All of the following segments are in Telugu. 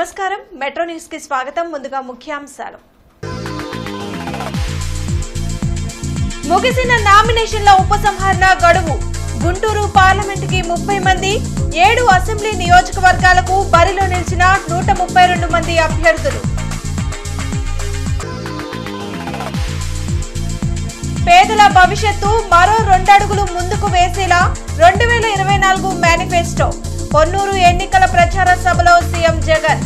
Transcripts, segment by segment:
నమస్కారం మెట్రో న్యూస్ కి స్వాగతం ముందుగా ముఖ్యాంశాలు ముగిసిన నామినేషన్ల ఉపసంహరణ గడువు గుంటూరు పార్లమెంట్ కి 30 మంది 7 అసెంబ్లీ నియోజకవర్గాలకు బరిలో నిలిచిన 132 మంది అభ్యర్థులు పేదల భవిష్యత్తు మరో 2 అడుగులు ముందుకు వేసేలా 2024 మేనిఫెస్టో పొన్నూరు ఎన్నికల ప్రచార సభలో సీఎం జగన్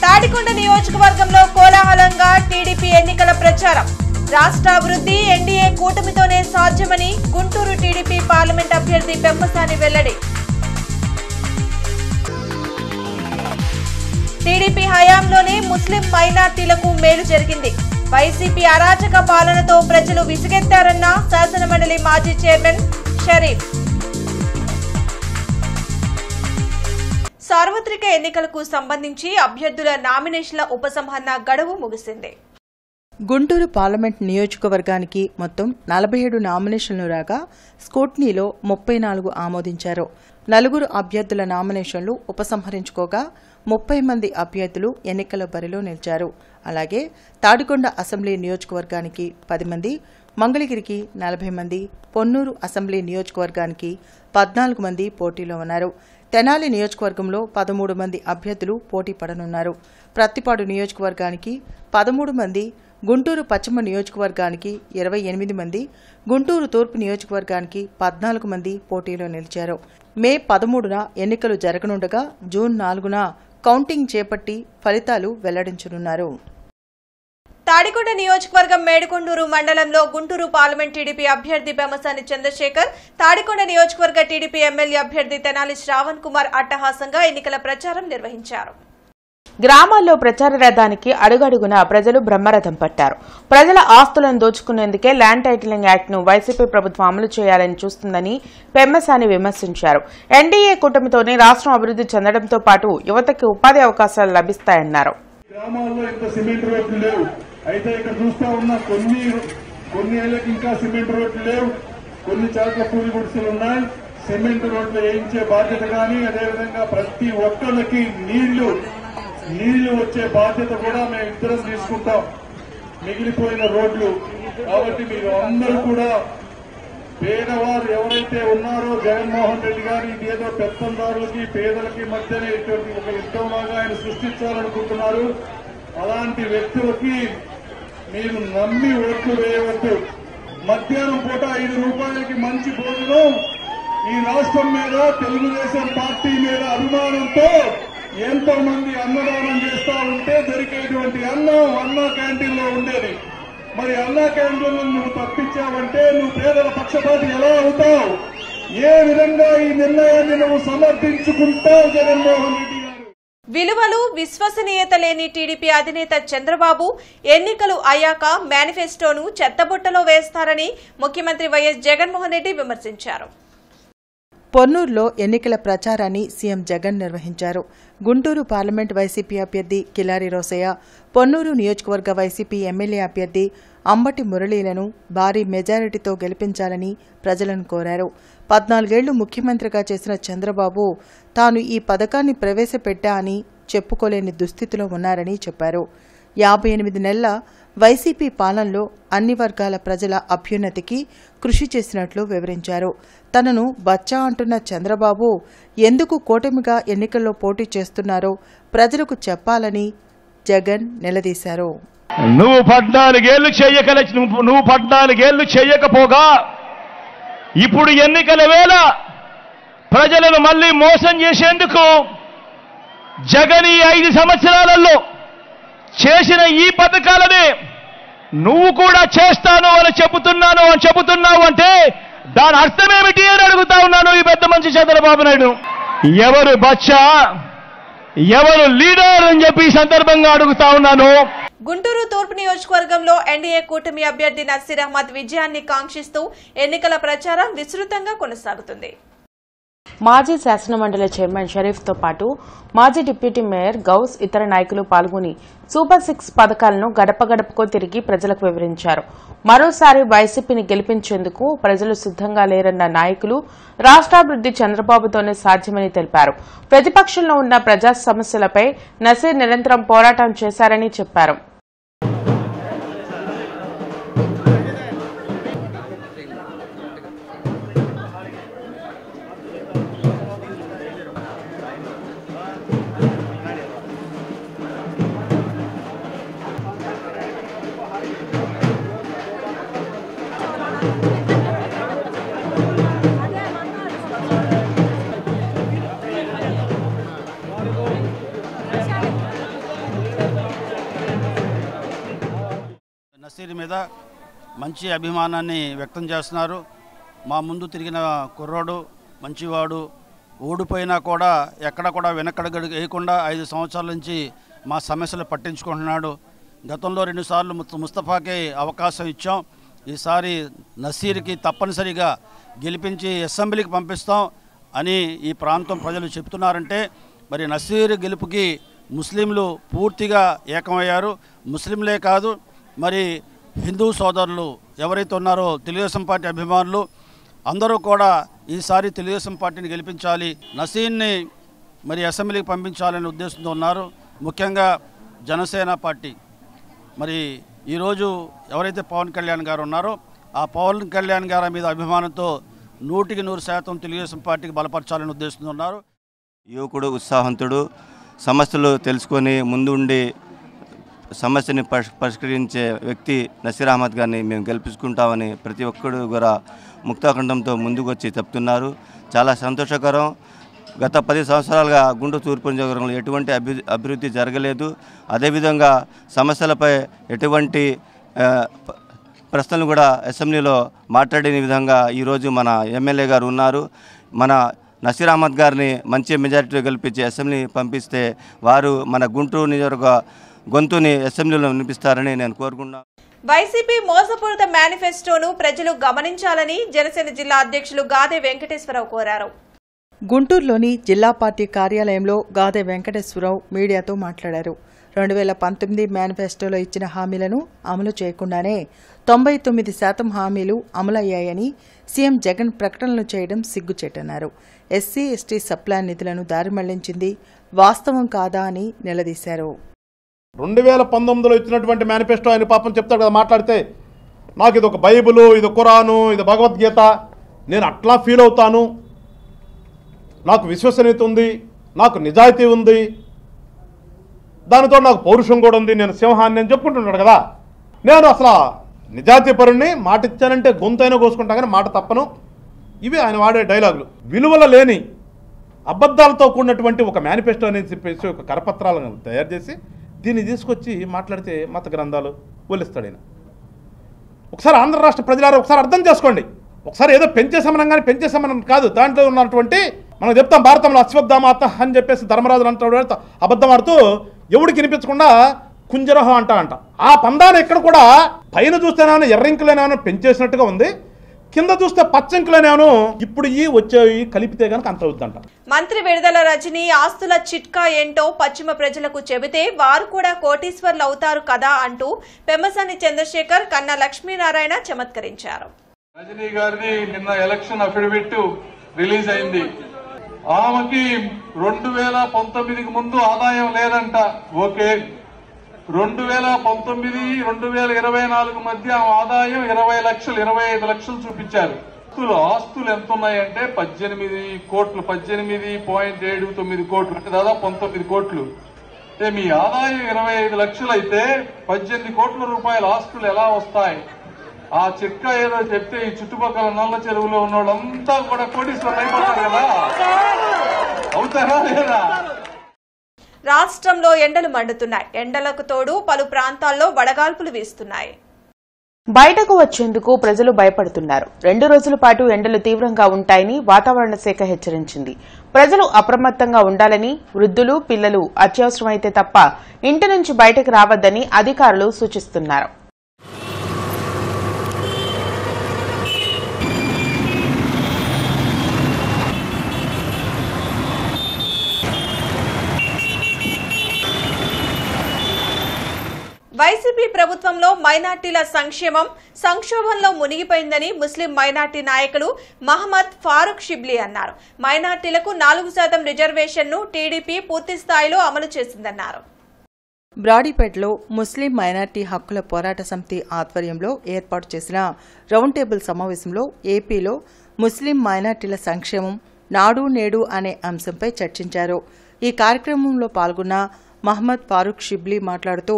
తాడికొండ నియోజకవర్గంలో కోలాహలంగా టీడీపీ ఎన్నికల ప్రచారం రాష్ట్ర అభివృద్ధి ఎన్డీఏ కూటమితోనే సాధ్యమని గుంటూరు టీడీపీ పార్లమెంట్ అభ్యర్థి పెమ్మసాని వెల్లడి టీడీపీ హయాంలోనే ముస్లిం మైనార్టీలకు మేలు జరిగింది వైసీపీ అరాచక పాలనతో ప్రజలు విసిగెత్తారన్న శాసనమండలి మాజీ చైర్మన్ షరీఫ్ సార్వత్రిక ఎన్నికలకు సంబంధించి అభ్యర్థుల నామినేషన్ల ఉపసంహరణ గడువు ముగిసింది. గుంటూరు పార్లమెంట్ నియోజకవర్గానికి మొత్తం 47 నామినేషన్లు రాగా స్క్రూటినీలో 34 ఆమోదించారు. 4 అభ్యర్థుల నామినేషన్లు ఉపసంహరించుకోగా 30 మంది అభ్యర్థులు ఎన్నికల బరిలో నిలిచారు. అలాగే తాడికొండ అసెంబ్లీ నియోజకవర్గానికి 10 మంది, మంగళగిరికి 40 మంది, పొన్నూరు అసెంబ్లీ నియోజకవర్గానికి 14 మంది పోటీలో ఉన్నారు. తెనాలి నియోజకవర్గంలో 13 మంది అభ్యర్థులు పోటీ పడనున్నారు. ప్రత్తిపాడు నియోజకవర్గానికి 13 మంది, గుంటూరు పశ్చిమ నియోజకవర్గానికి 28 మంది, గుంటూరు తూర్పు నియోజకవర్గానికి 14 మంది పోటీలో నిలిచారు. మే 13న ఎన్నికలు జరగనుండగా జూన్ 4న కౌంటింగ్ చేపట్టి ఫలితాలు వెల్లడించనున్నారు. తాడికొండ నియోజకవర్గం మేడికొండూరు మండలంలో గుంటూరు పార్లమెంట్ టీడీపీ అభ్యర్థి పెమ్మసాని చంద్రశేఖర్, తాడికొండ నియోజకవర్గ టీడీపీ ఎమ్మెల్యే అభ్యర్థి తెనాలి శ్రావణ్ కుమార్ అట్టహాసంగా ఎన్నికల ప్రచారం నిర్వహించారు. గ్రామాల్లో ప్రచార రథానికి అడుగడుగునా ప్రజలు బ్రహ్మరథం పట్టారు. ప్రజల ఆస్తులను దోచుకునేందుకే ల్యాండ్ టైటిలింగ్ యాక్ట్ ను వైసీపీ ప్రభుత్వం అమలు చేయాలని చూస్తుందని పెమ్మసాని విమర్శించారు. ఎన్డీఏ కూటమితోనే రాష్ట్రం అభివృద్ధి చెందడంతో పాటు యువతకి ఉపాధి అవకాశాలు లభిస్తాయన్నారు. గ్రామాల్లో ఇంత సిమెంట్ రోడ్లు లేవు. అయితే ఇక్కడ చూస్తా ఉన్న కొన్ని ఏళ్ళకి ఇంకా సిమెంట్ రోడ్లు లేవు. కొన్ని చోట్ల కూలి గుడిసెలు ఉన్నాయి. సిమెంట్ రోడ్లు వేయించే బాధ్యత కానీ, అదేవిధంగా ప్రతి ఒక్కరికి నీళ్లు వచ్చే బాధ్యత కూడా మేము ఇద్దరం తీసుకుంటాం. మిగిలిపోయిన రోడ్లు కాబట్టి మీరు అందరూ కూడా పేదవారు ఎవరైతే ఉన్నారో జగన్మోహన్ రెడ్డి గారు ఇదేదో పెత్తందారులకి పేదలకి మధ్యనే ఇటువంటి ఒక యుద్ధంలాగా ఆయన సృష్టించాలనుకుంటున్నారు. అలాంటి వ్యక్తులకి మీరు నమ్మి ఓట్లు వేయవద్దు. మధ్యాహ్నం పూట 5 రూపాయలకి మంచి భోజనం ఈ రాష్ట్రం మీద తెలుగుదేశం పార్టీ మీద అభిమానంతో ఎంతో మంది అన్నదానం చేస్తా ఉంటే దొరికేటువంటి అన్నా క్యాంటీన్లో ఉండేది. మరి అన్నా క్యాంటీన్ నువ్వు తప్పించావంటే నువ్వు పేదల పక్షపాతి ఎలా అవుతావు? ఏ విధంగా ఈ నిర్ణయాన్ని నువ్వు సమర్థించుకుంటావు? జగన్మోహన్ రెడ్డి గారు విలువలు విశ్వసనీయత లేని టీడీపీ అధినేత చంద్రబాబు ఎన్నికలు అయ్యాక మేనిఫెస్టోను చెత్తబుట్టలో వేస్తారని ముఖ్యమంత్రి వైఎస్ జగన్మోహన్ రెడ్డి విమర్శించారు. పొన్నూరులో ఎన్నికల ప్రచారాన్ని సీఎం జగన్ నిర్వహించారు. గుంటూరు పార్లమెంట్ వైసీపీ అభ్యర్థి కిలారి రోసయ్య, పొన్నూరు నియోజకవర్గ వైసీపీ ఎమ్మెల్యే అభ్యర్థి అంబటి మురళీలను భారీ మెజారిటీతో గెలిపించాలని ప్రజలను కోరారు. 14 ఏళ్లు ముఖ్యమంత్రిగా చేసిన చంద్రబాబు తాను ఈ పథకాన్ని ప్రవేశపెట్టా అని చెప్పుకోలేని దుస్థితిలో ఉన్నారని చెప్పారు. 58 నెలల వైసీపీ పాలనలో అన్ని వర్గాల ప్రజల అభ్యున్నతికి కృషి చేసినట్లు వివరించారు. తనను బచ్చా అంటున్న చంద్రబాబు ఎందుకు కూటమిగా ఎన్నికల్లో పోటీ చేస్తున్నారో ప్రజలకు చెప్పాలని జగన్ నిలదీశారు. నువ్వు 14 ఏళ్లు చేయకపోగా ఇప్పుడు ఎన్నికల వేళ ప్రజలను మళ్లీ మోసం చేసేందుకు జగన్ ఈ 5 సంవత్సరాలలో చేసిన ఈ పథకాలని నువ్వు కూడా చేస్తాను అని చెబుతున్నావు అంటే దాని అర్థమేమిటి అని అడుగుతా ఉన్నాను ఈ పెద్ద మనిషి చంద్రబాబు నాయుడు. ఎవరు బచ్చా, ఎవరు లీడర్ అని చెప్పి ఈ సందర్భంగా అడుగుతా ఉన్నాను. గుంటూరు తూర్పు నియోజకవర్గంలో ఎన్డీఏ కూటమి అభ్యర్థి నసీర్ అహ్మద్ విజయాన్ని కాంక్షిస్తూ ఎన్నికల ప్రచారం విస్తృతంగా కొనసాగుతుంది. మాజీ శాసనమండలి చైర్మన్ షరీఫ్తో పాటు మాజీ డిప్యూటీ మేయర్ గౌస్ ఇతర నాయకులు పాల్గొని సూపర్ 6 పథకాలను గడప గడపకు తిరిగి ప్రజలకు వివరించారు. మరోసారి వైసీపీని గెలిపించేందుకు ప్రజలు సిద్దంగా లేరన్న నాయకులు రాష్ట్రాభివృద్ది చంద్రబాబుతోనే సాధ్యమని తెలిపారు. ప్రతిపక్షంలో ఉన్న ప్రజా సమస్యలపై నసీర్ నిరంతరం పోరాటం చేశారని చెప్పారు. నసీర్ మీద మంచి అభిమానాన్ని వ్యక్తం చేస్తున్నారు. మా ముందు తిరిగిన కుర్రోడు మంచివాడు, ఓడిపోయినా కూడా ఎక్కడ కూడా వెనకడుగు వేయకుండా 5 సంవత్సరాల నుంచి మా సమస్యలు పట్టించుకుంటున్నాడు. గతంలో 2 సార్లు ముస్తఫాకి అవకాశం ఇచ్చాం. ఈసారి నసీర్కి తప్పనిసరిగా గెలిపించి అసెంబ్లీకి పంపిస్తాం అని ఈ ప్రాంతం ప్రజలు చెప్తున్నారంటే మరి నసీర్ గెలుపుకి ముస్లింలు పూర్తిగా ఏకమయ్యారు. ముస్లింలే కాదు, మరి హిందూ సోదరులు ఎవరైతే ఉన్నారో తెలుగుదేశం పార్టీ అభిమానులు అందరూ కూడా ఈసారి తెలుగుదేశం పార్టీని గెలిపించాలి, నసీర్ని మరి అసెంబ్లీకి పంపించాలనే ఉద్దేశంతో ఉన్నారు. ముఖ్యంగా జనసేన పార్టీ మరి ఈరోజు ఎవరైతే పవన్ కళ్యాణ్ గారు ఉన్నారో ఆ పవన్ కళ్యాణ్ గారి మీద అభిమానంతో 100% తెలుగుదేశం పార్టీకి బలపరచాలని ఉద్దేశంతో ఉన్నారు. యువకుడు, ఉత్సాహవంతుడు, సమస్యలు తెలుసుకొని ముందుండి సమస్యని పరిష్కరించే వ్యక్తి నసీర్ అహ్మద్ గారిని మేము గెలిపించుకుంటామని ప్రతి ఒక్కరు కూడా ముక్తాఖండంతో ముందుకు వచ్చి చెప్తున్నారు. చాలా సంతోషకరం. గత 10 సంవత్సరాలుగా గుంటూరు తూర్పు నియోజకవర్గంలో ఎటువంటి అభివృద్ధి జరగలేదు. అదేవిధంగా సమస్యలపై ఎటువంటి ప్రశ్నలు కూడా అసెంబ్లీలో మాట్లాడిన విధంగా ఈరోజు మన ఎమ్మెల్యే గారు ఉన్నారు. మన నసీర్ అహ్మద్ గారిని మంచి మెజారిటీలో గెలిపించి అసెంబ్లీ పంపిస్తే వారు మన గుంటూరు నియోజకవర్గ గొంతుని అసెంబ్లీలో వినిపిస్తారని నేను కోరుకున్నాను. వైసీపీ మోసపూరిత మేనిఫెస్టోను ప్రజలు గమనించాలని జనసేన జిల్లా అధ్యక్షులు గాదే వెంకటేశ్వరరావు కోరారు. గుంటూరులోని జిల్లా పార్టీ కార్యాలయంలో గాదే వెంకటేశ్వరరావు మీడియాతో మాట్లాడారు. 2019 మేనిఫెస్టోలో ఇచ్చిన హామీలను అమలు చేయకుండానే 99% హామీలు అమలయ్యాయని సీఎం జగన్ ప్రకటనలు చేయడం సిగ్గుచేటన్నారు. ఎస్సీ ఎస్టీ సప్లాన్ నిధులను దారి మళ్లించింది వాస్తవం కాదా అని నిలదీశారు. 2019లో ఇచ్చినటువంటి మేనిఫెస్టో ఆయన పాపం చెప్తాడు కదా, మాట్లాడితే నాకు ఇది ఒక బైబిలు, ఇది ఖురాను, ఇది భగవద్గీత, నేను అట్లా ఫీల్ అవుతాను, నాకు విశ్వసనీయత ఉంది, నాకు నిజాయితీ ఉంది, దానితో నాకు పౌరుషం కూడా ఉంది, నేను సింహాన్ని అని చెప్పుకుంటున్నాడు కదా. నేను అసలు నిజాయితీ పరుణ్ణి, మాట ఇచ్చానంటే గొంతైనా కోసుకుంటా కానీ మాట తప్పను. ఇవి ఆయన వాడే డైలాగులు. విలువల లేని అబద్ధాలతో కూడినటువంటి ఒక మేనిఫెస్టో అనేది చెప్పేసి ఒక కరపత్రాలను తయారు చేసి దీన్ని తీసుకొచ్చి మాట్లాడితే మత గ్రంథాలు ఒలిస్తాడు ఆయన. ఒకసారి ఆంధ్ర రాష్ట్ర ప్రజలారా ఒకసారి అర్థం చేసుకోండి. ఒకసారి ఏదో పెంచేసామనం కానీ పెంచేసామనం కాదు. దాంట్లో ఉన్నటువంటి మనం చెప్తాం భారతంలో అశ్వత్థామాత అని చెప్పేసి ధర్మరాజులు అంటాడు, అబద్ధం ఆడుతూ ఎవడికి వినిపించకుండా కుంజరహం అంట. ఆ పందాన్ని ఇక్కడ కూడా పైన చూస్తేనేమో ఎర్రింకులేనేమో పెంచేసినట్టుగా ఉంది, కింద చూస్తే పచ్చంకులేనేమో ఇప్పుడు ఈ వచ్చేవి కలిపితే కనుక అంత అవుతుందంట. మంత్రి విడుదల రజని ఆస్తుల చిట్కా ఏంటో పశ్చిమ ప్రజలకు చెబితే వారు కూడా కోటీశ్వర్లు అవుతారు కదా అంటూ పెమ్మసాని చంద్రశేఖర్, కన్నా లక్ష్మీనారాయణ చమత్కరించారు. రజనీ గారిది నిన్న ఎలక్షన్ అఫిడవిట్ రిలీజ్ అయింది. ఆమెకి 2019కి ముందు ఆదాయం లేదంట. ఓకే, 2019, 2024 మధ్య ఆదాయం 20 లక్షలు, 25 లక్షలు చూపించారు. ఆస్తులు ఎంత ఉన్నాయంటే 18 కోట్లు, 18.79 కోట్లు, అంటే దాదాపు 19 కోట్లు. మీ ఆదాయం 25 లక్షలు అయితే 18 కోట్ల రూపాయల ఆస్తులు ఎలా వస్తాయి? ఆ చిట్కా ఏదో చెప్తే ఈ చుట్టుపక్కల నల్ల చెరువులో ఉన్న వాళ్ళంతా కూడా కోటీశ్వరులు అయిపోతారు కదా, అవుతారా లేదా? రాష్ట్రంలో ఎండలు మండుతున్నాయి. ఎండలకు తోడు పలు ప్రాంతాల్లో వడగాల్పులు వీస్తున్నాయి. బయటకు వచ్చేందుకు ప్రజలు భయపడుతున్నారు. 2 రోజుల పాటు ఎండలు తీవ్రంగా ఉంటాయని వాతావరణ శాఖ హెచ్చరించింది. ప్రజలు అప్రమత్తంగా ఉండాలని, వృద్ధులు, పిల్లలు అత్యవసరమైతే తప్ప ఇంటి నుంచి బయటకు రావద్దని అధికారులు సూచిస్తున్నారు. వైసీపీ ప్రభుత్వంలో మైనార్టీల సంక్షేమం సంక్షోభంలో మునిగిపోయిందని ముస్లిం మైనార్టీ నాయకులు మహమ్మద్ ఫారూక్ షిబ్లీ అన్నారు. మైనార్టీలకు 4% రిజర్వేషన్ను టీడీపీ పూర్తి స్థాయిలో అమలు చేసిందన్నారు. బ్రాడీపేటలో ముస్లిం మైనార్టీ హక్కుల పోరాట సమితి ఆధ్వర్యంలో ఏర్పాటు చేసిన రౌండ్ టేబుల్ సమావేశంలో ఏపీలో ముస్లిం మైనార్టీల సంక్షేమం నాడు నేడు అనే అంశంపై చర్చించారు. ఈ కార్యక్రమంలో పాల్గొన్న మహమ్మద్ ఫారూక్ షిబ్లీ మాట్లాడుతూ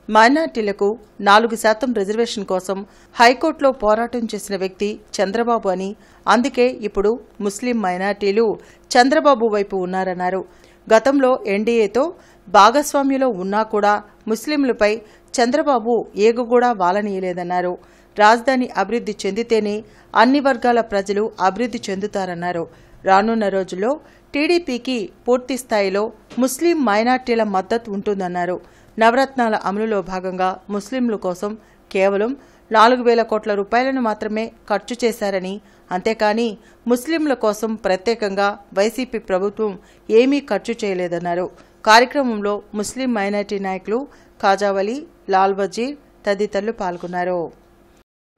మైనార్టీలకు 4% రిజర్వేషన్ కోసం హైకోర్టులో పోరాటం చేసిన వ్యక్తి చంద్రబాబు అని, అందుకే ఇప్పుడు ముస్లిం మైనార్టీలు చంద్రబాబు వైపు ఉన్నారన్నారు. గతంలో ఎన్డీఏతో భాగస్వామ్యంలో ఉన్నా కూడా ముస్లింలపై చంద్రబాబు ఏగుగూడా వాలనీయలేదన్నారు. రాజధాని అభివృద్ధి చెందితేనే అన్ని వర్గాల ప్రజలు అభివృద్ధి చెందుతారన్నారు. రానున్న రోజుల్లో టీడీపీకి పూర్తి స్థాయిలో ముస్లిం మైనార్టీల మద్దతు ఉంటుందన్నారు. నవరత్నాల అమలులో భాగంగా ముస్లింల కోసం కేవలం 4,000 కోట్ల రూపాయలను మాత్రమే ఖర్చు చేశారని, అంతేకాని ముస్లింల కోసం ప్రత్యేకంగా వైసీపీ ప్రభుత్వం ఏమీ ఖర్చు చేయలేదన్నారు. కార్యక్రమంలో ముస్లిం మైనార్టీ నాయకులు ఖాజావలి, లాల్ వజీర్ తదితరులు పాల్గొన్నారు.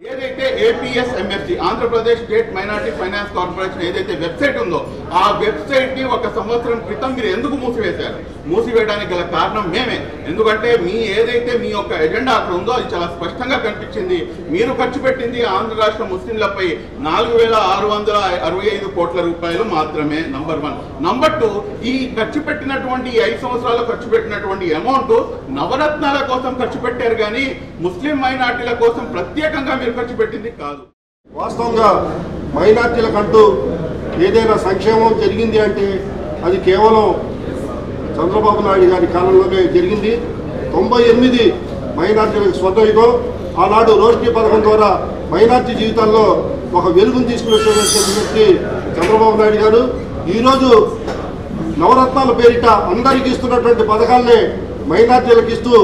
ఏదైతే APSMFC Andhra Pradesh state minority finance corporation ఏదైతే వెబ్సైట్ ఉందో ఆ వెబ్సైట్ ని 1 సంవత్సరం క్రితం మీరు ఎందుకు మూసివేశారు? మూసివేయడానికి గల కారణం మేమే. ఎందుకంటే ఏదైతే మీ యొక్క ఎజెండా అక్కడ ఉందో అది చాలా స్పష్టంగా కనిపించింది. మీరు ఖర్చు పెట్టింది ఆంధ్ర రాష్ట్ర ముస్లింలపై 4,665 కోట్ల రూపాయలు మాత్రమే. నంబర్ 1. నంబర్ 2, ఈ ఖర్చు పెట్టినటువంటి 5 సంవత్సరాలు ఖర్చు పెట్టినటువంటి అమౌంట్ నవరత్నాల కోసం ఖర్చు పెట్టారు కానీ ముస్లిం మైనార్టీల కోసం ప్రత్యేకంగా ఖర్చు పెట్టింది కాదు. వాస్తవంగా మైనార్టీలకంటూ ఏదైనా సంక్షేమం జరిగింది అంటే అది కేవలం చంద్రబాబు నాయుడు గారి కాలంలోనే జరిగింది. 98 మైనార్టీలకు స్వతంత్రం. ఆనాడు రోష్ని పథకం ద్వారా మైనార్టీ జీవితాల్లో ఒక వెలుగును తీసుకునేటువంటి చంద్రబాబు నాయుడు గారు ఈరోజు నవరత్నాల పేరిట అందరికీ ఇస్తున్నటువంటి పథకాలనే మైనార్టీలకు ఇస్తూ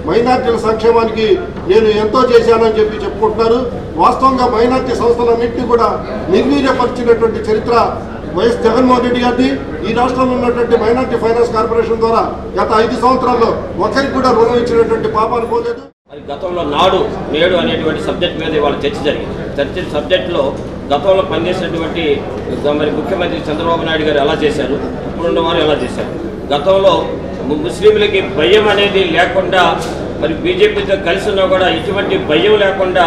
మైనార్టీల సంక్షేమానికి నేను ఎంతో చేశానని చెప్పి చెప్పుకుంటున్నారు. వాస్తవంగా మైనార్టీ సంస్థలన్నింటినీ కూడా నిర్వీర్యపరిచినటువంటి చరిత్ర వైఎస్ జగన్మోహన్ రెడ్డి గారిది. ఈ రాష్ట్రంలో ఉన్నటువంటి మైనార్టీ ఫైనాన్స్ కార్పొరేషన్ ద్వారా గత 5 సంవత్సరాల్లో ఒకరికి కూడా రుణం ఇచ్చినటువంటి పాపాలు పోలేదు. గతంలో నాడు నేడు అనేటువంటి సబ్జెక్ట్ మీద ఇవాళ చర్చ జరిగింది. సబ్జెక్టులో గతంలో పనిచేసినటువంటి మరి ముఖ్యమంత్రి చంద్రబాబు నాయుడు గారు ఎలా చేశారు, ఇప్పుడున్న వారు ఎలా చేశారు. గతంలో ముస్లింలకి భయం అనేది లేకుండా మరి బీజేపీతో కలిసి ఉన్నా కూడా ఎటువంటి భయం లేకుండా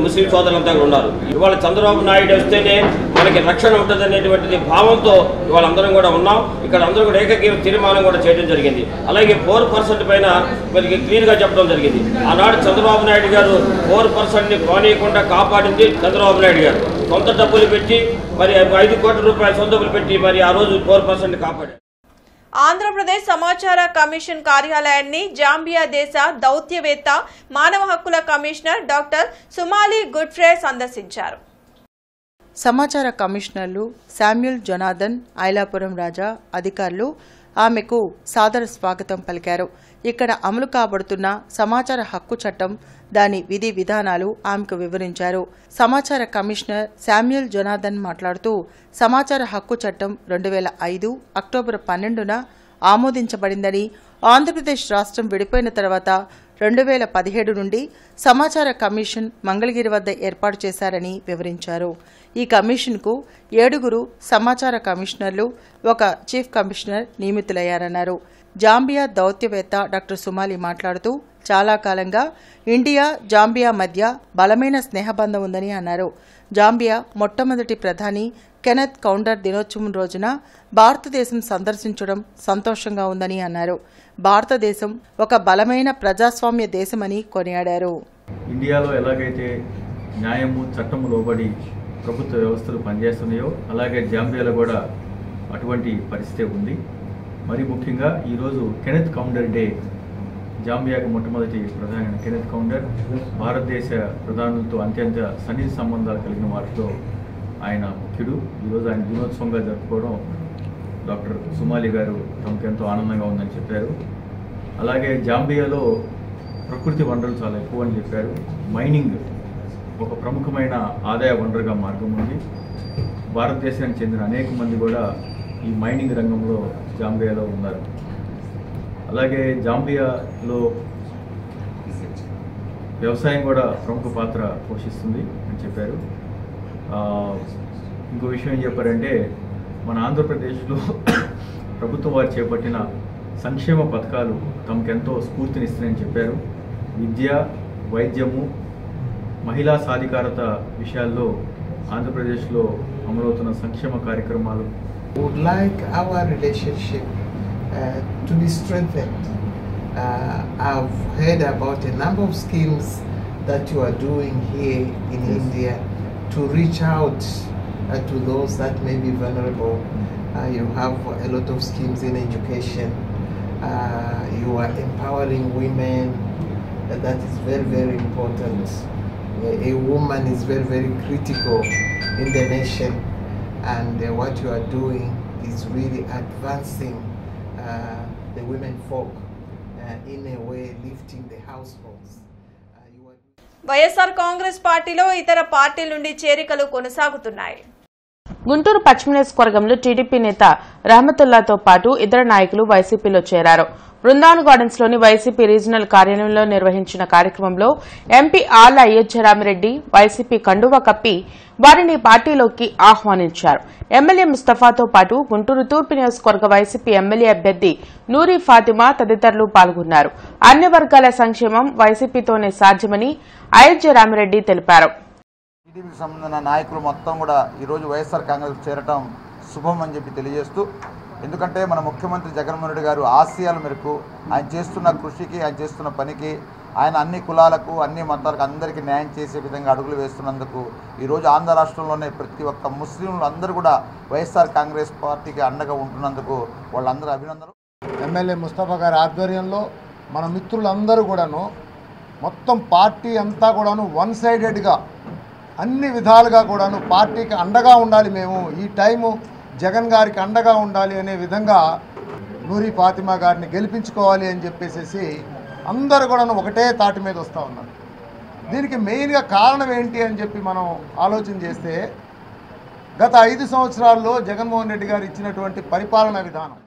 ముస్లిం సోదరులంతా ఉన్నారు. ఇవాళ చంద్రబాబు నాయుడు వస్తేనే మనకి రక్షణ ఉంటుంది అనేటువంటిది భావంతో ఇవాళ అందరం కూడా ఉన్నాం. ఇక్కడ అందరూ కూడా ఏకగ్రీవ తీర్మానం కూడా చేయడం జరిగింది. అలాగే 4% పైన మనకి క్లియర్గా చెప్పడం జరిగింది. ఆనాడు చంద్రబాబు నాయుడు గారు 4%ని పోనీయకుండా కాపాడింది చంద్రబాబు నాయుడు గారు. సొంత డబ్బులు పెట్టి మరి 5 కోట్ల రూపాయలు సొంత డబ్బులు పెట్టి మరి ఆ రోజు 4%ని కాపాడారు. ఆంధ్రప్రదేశ్ సమాచార కమిషన్ కార్యాలయాన్ని జాంబియా దేశ దౌత్యవేత్త మానవ హక్కుల కమిషనర్ డాక్టర్ సుమాలి గుడ్ఫ్రే సందర్శించారు. సమాచార కమిషనర్లు శామ్యూల్ జొనాథన్, ఐలాపురం రాజా అధికారులు ఆమెకు సాదర స్వాగతం పలికారు. ఇక్కడ అమలు కాబడుతున్న సమాచార హక్కు చట్టం, దాని విధి విధానాలు ఆమెకు వివరించారు. సమాచార కమిషనర్ శామ్యూల్ జొనాథన్ మాట్లాడుతూ సమాచార హక్కు చట్టం 2005 అక్టోబర్ 12న ఆమోదించబడిందని, ఆంధ్రప్రదేశ్ రాష్ట్రం విడిపోయిన తర్వాత 2017 నుండి సమాచార కమిషన్ మంగళగిరి వద్ద ఏర్పాటు చేశారని వివరించారు. ఈ కమిషన్కు 7 సమాచార కమిషనర్లు, 1 చీఫ్ కమిషనర్ నియమితులయ్యారన్నారు. జాంబియా దౌత్యవేత్త డాక్టర్ సుమాలి మాట్లాడుతూ చాలా కాలంగా ఇండియా జాంబియా మధ్య బలమైన స్నేహబంధం ఉందని అన్నారు. జాంబియా మొట్టమొదటి ప్రధాని కెనెత్ కౌండర్ దినోత్సవం రోజున భారతదేశం సందర్శించడం సంతోషంగా ఉందని అన్నారు. భారతదేశం ఒక బలమైన ప్రజాస్వామ్య దేశమని కొనియాడారు. ఇండియాలో ఎలాగైతే న్యాయము చట్టము లోబడి ప్రభుత్వ వ్యవస్థలు పనిచేస్తున్నాయో అలాగే జాంబియాలో కూడా అటువంటి పరిస్థితి ఉంది. మరి ముఖ్యంగా ఈరోజు కెనెత్ కౌండర్ డే. జాంబియాకు మొట్టమొదటి ప్రధాని కెనెత్ కౌండర్ భారతదేశ ప్రధానులతో అత్యంత సన్నిహిత సంబంధాలు కలిగిన వాటిలో ఆయన ముఖ్యుడు. ఈరోజు ఆయన దినోత్సవంగా జరుపుకోవడం డాక్టర్ సుమాలి గారు తమకు ఎంతో ఆనందంగా ఉందని చెప్పారు. అలాగే జాంబియాలో ప్రకృతి వనరులు చాలా ఎక్కువ అని చెప్పారు. మైనింగ్ ఒక ప్రముఖమైన ఆదాయ వనరుగా మార్గం ఉంది. భారతదేశానికి చెందిన అనేక మంది కూడా ఈ మైనింగ్ రంగంలో జాంబియాలో ఉన్నారు. అలాగే జాంబియాలో వ్యవసాయం కూడా ప్రముఖ పాత్ర పోషిస్తుంది అని చెప్పారు. ఇంకో విషయం ఏం చెప్పారంటే మన ఆంధ్రప్రదేశ్లో ప్రభుత్వం వారు చేపట్టిన సంక్షేమ పథకాలు తమకెంతో స్ఫూర్తినిస్తున్నాయని చెప్పారు. విద్య, వైద్యము, మహిళా సాధికారత విషయాల్లో ఆంధ్రప్రదేశ్లో అమలవుతున్న సంక్షేమ కార్యక్రమాలు would like our relationship to be strengthened. I've heard about a number of schemes that you are doing here in India to reach out to those that may be vulnerable. You have a lot of schemes in education. You are empowering women. That is very, very important. A woman is very, very critical in the nation, and what you are doing is really advancing the women folk in a way, lifting the households. YSR Congress పార్టీలో ఇతర పార్టీల నుండి చేరికలు కొనసాగుతున్నాయి. గుంటూరు పశ్చిమ నియోజకవర్గంలో టీడీపీ నేత రహమతుల్లాతో పాటు ఇతర నాయకులు వైసీపీలో చేరారు. బృందావన్ గార్డెన్స్ లోని వైసీపీ రీజనల్ కార్యాలయంలో నిర్వహించిన కార్యక్రమంలో ఎంపీ ఆళ్ల అయోధ్యరామిరెడ్డి వైసీపీ కండువా కప్పి వారిని పార్టీలోకి ఆహ్వానించారు. ఎమ్మెల్యే ముస్తఫాతో పాటు గుంటూరు తూర్పు నియోజకవర్గ వైసీపీ ఎమ్మెల్యే అభ్యర్థి నూరి ఫాతిమా తదితరులు పాల్గొన్నారు. అన్ని వర్గాల సంక్షేమం వైసీపీతోనే సాధ్యమని అయోధ్యరామిరెడ్డి తెలిపారు. టీడీపీకి సంబంధించిన నాయకులు మొత్తం కూడా ఈరోజు వైఎస్ఆర్ కాంగ్రెస్ చేరటం శుభం అని చెప్పి తెలియజేస్తూ, ఎందుకంటే మన ముఖ్యమంత్రి జగన్మోహన్ రెడ్డి గారు ఆశయాల మేరకు ఆయన చేస్తున్న కృషికి, ఆయన చేస్తున్న పనికి, ఆయన అన్ని కులాలకు, అన్ని మతాలకు అందరికీ న్యాయం చేసే విధంగా అడుగులు వేస్తున్నందుకు ఈరోజు ఆంధ్ర రాష్ట్రంలోనే ప్రతి ఒక్క ముస్లింలు అందరూ కూడా వైఎస్ఆర్ కాంగ్రెస్ పార్టీకి అండగా ఉంటున్నందుకు వాళ్ళందరూ అభినందనలు. ఎమ్మెల్యే ముస్తఫా గారి ఆధ్వర్యంలో మన మిత్రులందరూ కూడాను మొత్తం పార్టీ అంతా కూడాను వన్ సైడెడ్గా అన్ని విధాలుగా కూడాను పార్టీకి అండగా ఉండాలి, మేము ఈ టైము జగన్ గారికి అండగా ఉండాలి అనే విధంగా నూరి ఫాతిమా గారిని గెలిపించుకోవాలి అని చెప్పేసి అందరూ కూడా ఒకటే తాటి మీద వస్తూ ఉన్నారు. దీనికి మెయిన్గా కారణం ఏంటి అని చెప్పి మనం ఆలోచన చేస్తే గత 5 సంవత్సరాల్లో జగన్మోహన్ రెడ్డి గారు ఇచ్చినటువంటి పరిపాలనా విధానం.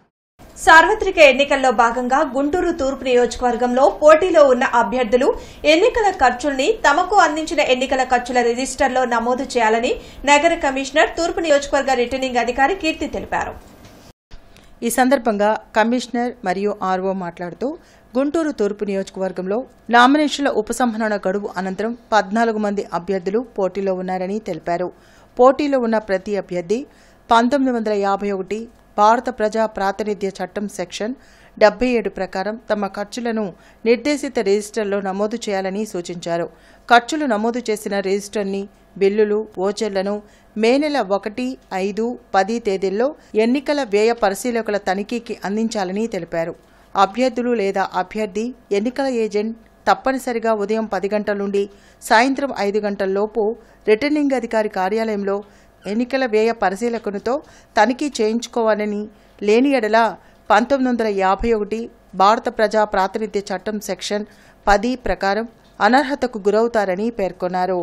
సార్వత్రిక ఎన్నికల్లో భాగంగా గుంటూరు తూర్పు నియోజకవర్గంలో పోటీలో ఉన్న అభ్యర్థులు ఎన్నికల ఖర్చుల్ని తమకు అందించిన ఎన్నికల ఖర్చుల రిజిస్టర్లో నమోదు చేయాలని నగర కమిషనర్ తూర్పు నియోజకవర్గ రిటర్నింగ్ అధికారి కీర్తి తెలిపారు. ఈ సందర్భంగా కమిషనర్ మరియు ఆర్ఓ మాట్లాడుతూ గుంటూరు తూర్పు నియోజకవర్గంలో నామినేషన్ల ఉపసంహరణ గడువు అనంతరం 14 మంది అభ్యర్థులు పోటీలో ఉన్నారని తెలిపారు. పోటీలో ఉన్న ప్రతి అభ్యర్థి 1951 భారత ప్రజా ప్రాతినిధ్య చట్టం సెక్షన్ 77 ప్రకారం తమ ఖర్చులను నిర్దేశిత రిజిస్టర్లో నమోదు చేయాలని సూచించారు. ఖర్చులు నమోదు చేసిన రిజిస్టర్ని, బిల్లులు, ఓచర్లను మే నెల 1, 5, 10 తేదీల్లో ఎన్నికల వ్యయ పరిశీలకుల తనిఖీకి అందించాలని తెలిపారు. అభ్యర్థులు లేదా అభ్యర్థి ఎన్నికల ఏజెంట్ తప్పనిసరిగా ఉదయం 10 గంటల నుండి సాయంత్రం 5 గంటల లోపు రిటర్నింగ్ అధికారి కార్యాలయంలో ఎన్నికల వ్యయ పరిశీలకునితో తనిఖీ చేయించుకోవాలని, లేని ఎడల 1951 భారత ప్రజా ప్రాతినిధ్య చట్టం సెక్షన్ 10 ప్రకారం అనర్హతకు గురవుతారని పేర్కొన్నారు.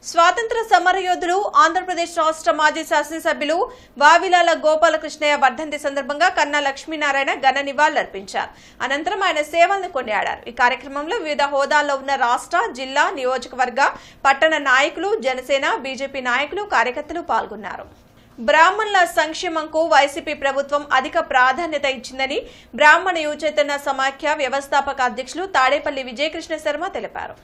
స్వాతంత్ర సమరయోధులు ఆంధ్రప్రదేశ్ రాష్ట్ర మాజీ శాసనసభ్యులు వావిలాల గోపాలకృష్ణయ్య వర్ధంతి సందర్భంగా కన్నా లక్ష్మీనారాయణ ఘన నివాళులర్పించారు. అనంతరం ఆయన సేవలను కొనియాడారు. ఈ కార్యక్రమంలో వివిధ హోదాల్లో ఉన్న రాష్ట్ర, జిల్లా, నియోజకవర్గ, పట్టణ నాయకులు, జనసేన, బీజేపీ నాయకులు, కార్యకర్తలు పాల్గొన్నారు. బ్రాహ్మణుల సంక్షేమంకు వైసీపీ ప్రభుత్వం అధిక ప్రాధాన్యత ఇచ్చిందని బ్రాహ్మణ యువచైతన్య సమాఖ్య వ్యవస్థాపక అధ్యక్షులు తాడేపల్లి విజయకృష్ణ శర్మ తెలిపారు.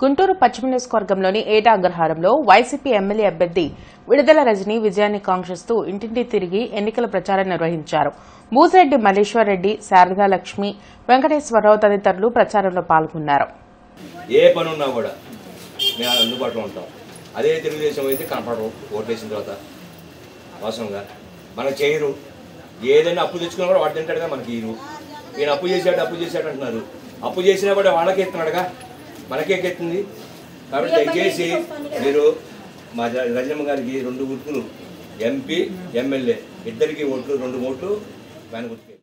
గుంటూరు పశ్చిమ నియోజకవర్గంలోని ఏటా అగ్రహారంలో వైసీపీ ఎమ్మెల్యే అభ్యర్థి విడుదల రజని విజయాన్ని కాంక్షిస్తూ ఇంటింటి తిరిగి ఎన్నికల ప్రచారం నిర్వహించారు. మూసిరెడ్డి మల్లేశ్వరరెడ్డి, శారదాలక్ష్మి, వెంకటేశ్వరరావు తదితరులు ప్రచారంలో పాల్గొన్నారు. ఏ పనున్నా కూడా మేము అందుబాటులో ఉంటాం. అదే తెలుగుదేశం అయితే కనపడరు. ఓటేసిన తర్వాత వాస్తవంగా మనకు చేయరు. ఏదైనా అప్పు తెచ్చుకున్నా కూడా వాడు తింటాడుగా, మనకి ఇరు. ఈయన అప్పు చేశాడు అంటున్నారు. అప్పు చేసినా కూడా వాళ్ళకే ఎత్తున్నాడుగా, మనకే ఎక్కింది. కాబట్టి దయచేసి మీరు మా రజనమ్మ గారికి 2 గుర్తులు, ఎంపీ, ఎమ్మెల్యే ఇద్దరికి ఓట్లు, 2 ఓట్లు ఫ్యాన్ గుర్తుకే.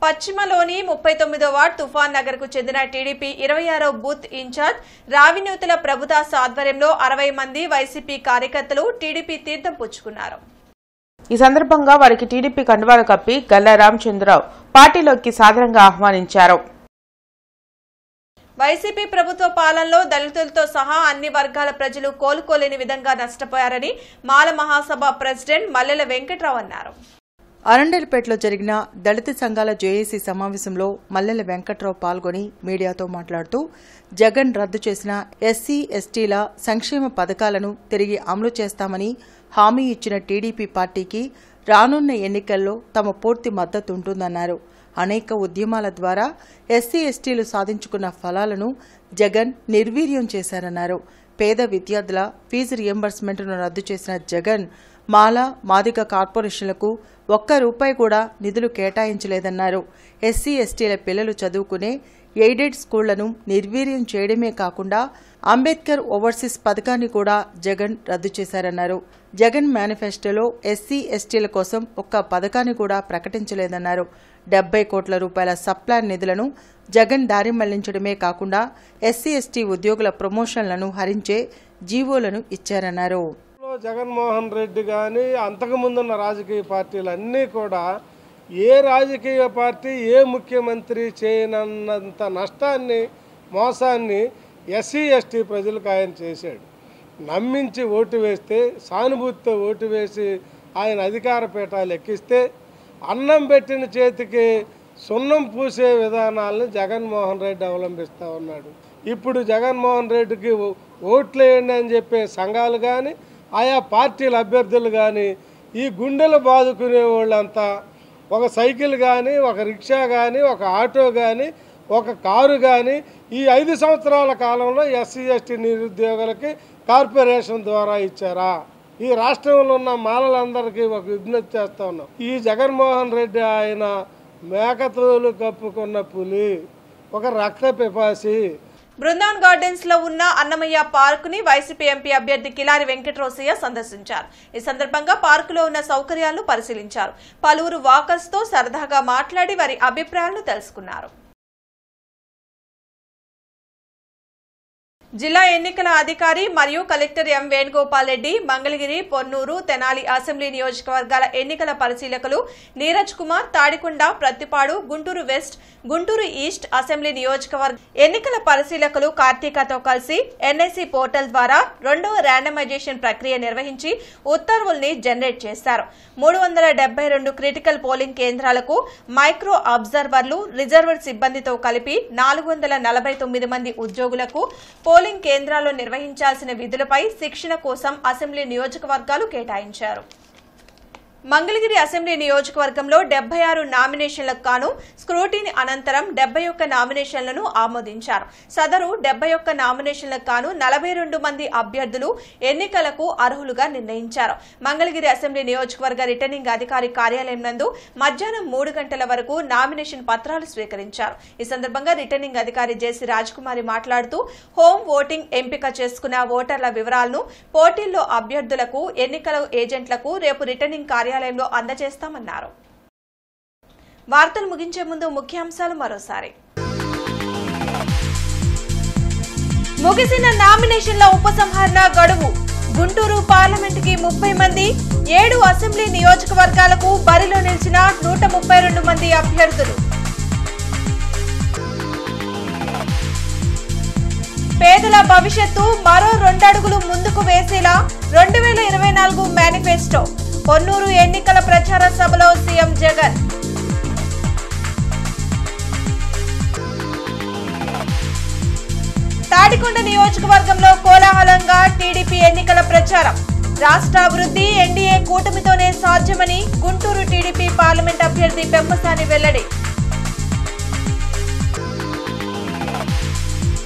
పశ్చిమలోని 39వ వార్డు తుఫాన్ నగర్ కు చెందిన టీడీపీ 26వ బూత్ ఇన్ఛార్జ్ రావినూతుల ప్రభుదాస్ ఆధ్వర్యంలో 60 మంది వైసీపీ కార్యకర్తలు టీడీపీ తీర్థం పుచ్చుకున్నారు. ఈ సందర్భంగా వారికి టీడీపీ కండువాలు కప్పి గల్లా రామచంద్రరావు పార్టీలోకి సాదరంగా ఆహ్వానించారు. వైసీపీ ప్రభుత్వ పాలనలో దళితులతో సహా అన్ని వర్గాల ప్రజలు కోలుకోలేని విధంగా నష్టపోయారని మాల మహాసభ ప్రెసిడెంట్ మల్లెల వెంకట్రావు అన్నారు. అరండల్పేటలో జరిగిన దళిత సంఘాల జేఏసీ సమావేశంలో మల్లెల వెంకట్రావు పాల్గొని మీడియాతో మాట్లాడుతూ జగన్ రద్దు చేసిన ఎస్సీ ఎస్టీల సంక్షేమ పథకాలను తిరిగి అమలు చేస్తామని హామీ ఇచ్చిన టీడీపీ పార్టీకి రానున్న ఎన్నికల్లో తమ పూర్తి మద్దతు ఉంటుందన్నారు. అనేక ఉద్యమాల ద్వారా ఎస్సీ ఎస్టీలు సాధించుకున్న ఫలాలను జగన్ నిర్వీర్యం చేశారన్నారు. పేద విద్యార్థుల ఫీజు రియంబర్స్మెంట్ను రద్దు చేసిన జగన్ మాల మాదిగ కార్పొరేషన్లకు ₹1 కూడా నిధులు కేటాయించలేదన్నారు. ఎస్సీ ఎస్టీల పిల్లలు చదువుకునే ఎయిడెడ్ స్కూళ్లను నిర్వీర్యం చేయడమే కాకుండా అంబేద్కర్ ఓవర్సీస్ పథకాన్ని కూడా జగన్ రద్దు చేశారన్నారు. జగన్ మేనిఫెస్టోలో ఎస్సీ ఎస్టీల కోసం ఒక్క పథకాన్ని కూడా ప్రకటించలేదన్నారు. ₹70 కోట్ల సప్లాన్ నిధులను జగన్ దారి మళ్లించడమే కాకుండా ఎస్సీ ఎస్టీ ఉద్యోగుల ప్రమోషన్లను హరించే జీవోలను ఇచ్చారన్నారు. జగన్మోహన్ రెడ్డి కానీ అంతకుముందున్న రాజకీయ పార్టీలన్నీ కూడా ఏ రాజకీయ పార్టీ ఏ ముఖ్యమంత్రి చేయనన్నంత నష్టాన్ని మోసాన్ని ఎస్సీ ఎస్టీ ప్రజలకు ఆయన చేశాడు. నమ్మించి ఓటు వేస్తే సానుభూతితో ఓటు వేసి ఆయన అధికార పీఠాలు ఎక్కిస్తే అన్నం పెట్టిన చేతికి సున్నం పూసే విధానాలను జగన్మోహన్ రెడ్డి అవలంబిస్తూ ఉన్నాడు. ఇప్పుడు జగన్మోహన్ రెడ్డికి ఓట్లేయండి అని చెప్పే సంఘాలు కానీ ఆయా పార్టీల అభ్యర్థులు కానీ ఈ గుండెలు బాదుకునే వాళ్ళంతా ఒక సైకిల్ కానీ ఒక రిక్షా కానీ ఒక ఆటో కానీ ఒక కారు కానీ ఈ 5 సంవత్సరాల కాలంలో ఎస్సీ ఎస్టీ నిరుద్యోగులకి కార్పొరేషన్ ద్వారా ఇచ్చారా? ఈ రాష్ట్రంలో ఉన్న మాలలందరికీ ఒక విజ్ఞప్తి చేస్తూ ఉన్నాం. ఈ జగన్మోహన్ రెడ్డి ఆయన మేకతోలు కప్పుకున్న పులి, ఒక రక్త పిపాసి. బృందావన్ గార్డెన్స్ లో ఉన్న అన్నమయ్య పార్క్ ని వైసీపీ ఎంపీ అభ్యర్థి కిలారి వెంకటరోసయ్య సందర్శించారు. ఈ సందర్భంగా పార్కులో ఉన్న సౌకర్యాలను పరిశీలించారు. పలువురు వాకర్స్ తో సరదాగా మాట్లాడి వారి అభిప్రాయాలను తెలుసుకున్నారు. జిల్లా ఎన్నికల అధికారి మరియు collector M Venugopal Reddy, Mangalagiri, Ponnuru, Tenali assembly నియోజకవర్గాల ఎన్నికల పరిశీలకులు Neeraj Kumar, Tadikonda, Prathipadu, Guntur west, Guntur east assembly నియోజకవర్గ ఎన్నికల పరిశీలకులు కార్తీకతో కలిసి ఎన్ఐసి పోర్టల్ ద్వారా 2వ ర్యాండమైజేషన్ ప్రక్రియ నిర్వహించి ఉత్తర్వుల్ని జనరేట్ చేశారు. 372 క్రిటికల్ పోలింగ్ కేంద్రాలకు మైక్రో అబ్జర్వర్లు, రిజర్వర్ సిబ్బందితో కలిపి 449 మంది ఉద్యోగులకు పోలింగ్ కేంద్రాల్లో నిర్వహించాల్సిన విధులపై శిక్షణ కోసం అసెంబ్లీ నియోజకవర్గాలు కేటాయించారు. మంగళగిరి అసెంబ్లీ నియోజకవర్గంలో 76 నామినేషన్లకు గాను స్క్రూటినీ అనంతరం 71 నామినేషన్లను ఆమోదించారు. సదరు 71 నామినేషన్లకు గాను 42 మంది అభ్యర్థులు ఎన్నికలకు అర్హులుగా నిర్ణయించారు. మంగళగిరి అసెంబ్లీ నియోజకవర్గ రిటర్నింగ్ అధికారి కార్యాలయం నందు మధ్యాహ్నం 3 గంటల వరకు నామినేషన్ పత్రాలు స్వీకరించారు. ఈ సందర్భంగా రిటర్నింగ్ అధికారి జేసీ రాజకుమారి మాట్లాడుతూ హోమ్ ఓటింగ్ ఎంపిక చేసుకున్న ఓటర్ల వివరాలను పోటీల్లో అభ్యర్థులకు, ఎన్నికల ఏజెంట్లకు రేపు రిటర్నింగ్ కార్యాలయంలో అందజేస్తామన్నారు. వార్తలు ముగించే ముందు ముఖ్యాంశాలు మరోసారి. ముగిసిన నామినేషన్ల ఉపసంహరణ గడువు. గుంటూరు పార్లమెంటుకి 30 మంది, 7 అసెంబ్లీ నియోజకవర్గాలకు బరిలో నిలిచిన 132 మంది అభ్యర్థులు. పేదల భవిష్యత్తు మరో 2 అడుగులు ముందుకు వేసేలా 2024 మేనిఫెస్టో. పొన్నూరు ఎన్నికల ప్రచార సభలో సీఎం జగన్. తాడికొండ నియోజకవర్గంలో కోలాహలంగా టీడీపీ ఎన్నికల ప్రచారం. రాష్ట్ర అభివృద్ధి ఎన్డీఏ కూటమితోనే సాధ్యమని గుంటూరు టీడీపీ పార్లమెంట్ అభ్యర్థి పెమ్మసాని వెల్లడి.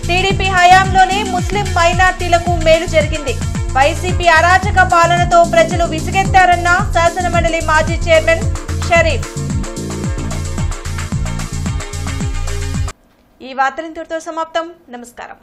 టీడీపీ హయాంలోనే ముస్లిం మైనార్టీలకు మేలు జరిగింది. వైసీపీ అరాచక పాలనతో ప్రజలు విసిగెత్తారన్న శాసనమండలి మాజీ చైర్మన్ షరీఫ్. ఈ వార్తలు ఇంతటితో సమాప్తం. నమస్కారం.